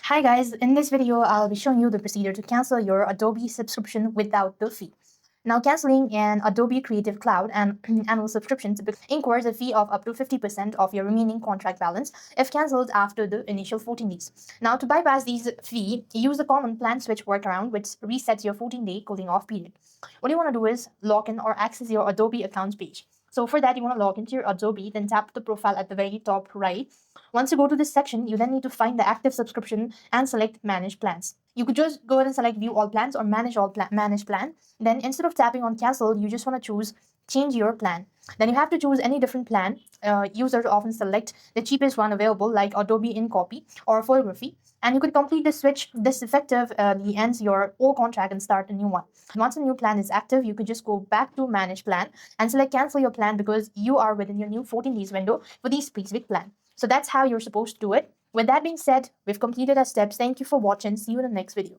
Hi guys, in this video I'll be showing you the procedure to cancel your Adobe subscription without the fee. Now, canceling an Adobe Creative Cloud and annual subscription typically incurs a fee of up to 50% of your remaining contract balance if cancelled after the initial 14 days. Now, to bypass these fee, use the common plan switch workaround, which resets your 14-day cooling off period. What you want to do is log in or access your Adobe accounts page. So for that, you want to log into your Adobe, then tap the profile at the very top right. Once you go to this section, you then need to find the active subscription and select Manage Plans. You could just go ahead and select View All Plans or Manage Plan. Then instead of tapping on Cancel, you just want to choose Change Your Plan. Then you have to choose any different plan. Users often select the cheapest one available, like Adobe InCopy or Photography. And you could complete the switch. This effectively ends your old contract and start a new one. Once a new plan is active, you could just go back to Manage Plan and select Cancel Your Plan because you are within your new 14 days window for the specific plan. So that's how you're supposed to do it. With that being said, we've completed our steps. Thank you for watching. See you in the next video.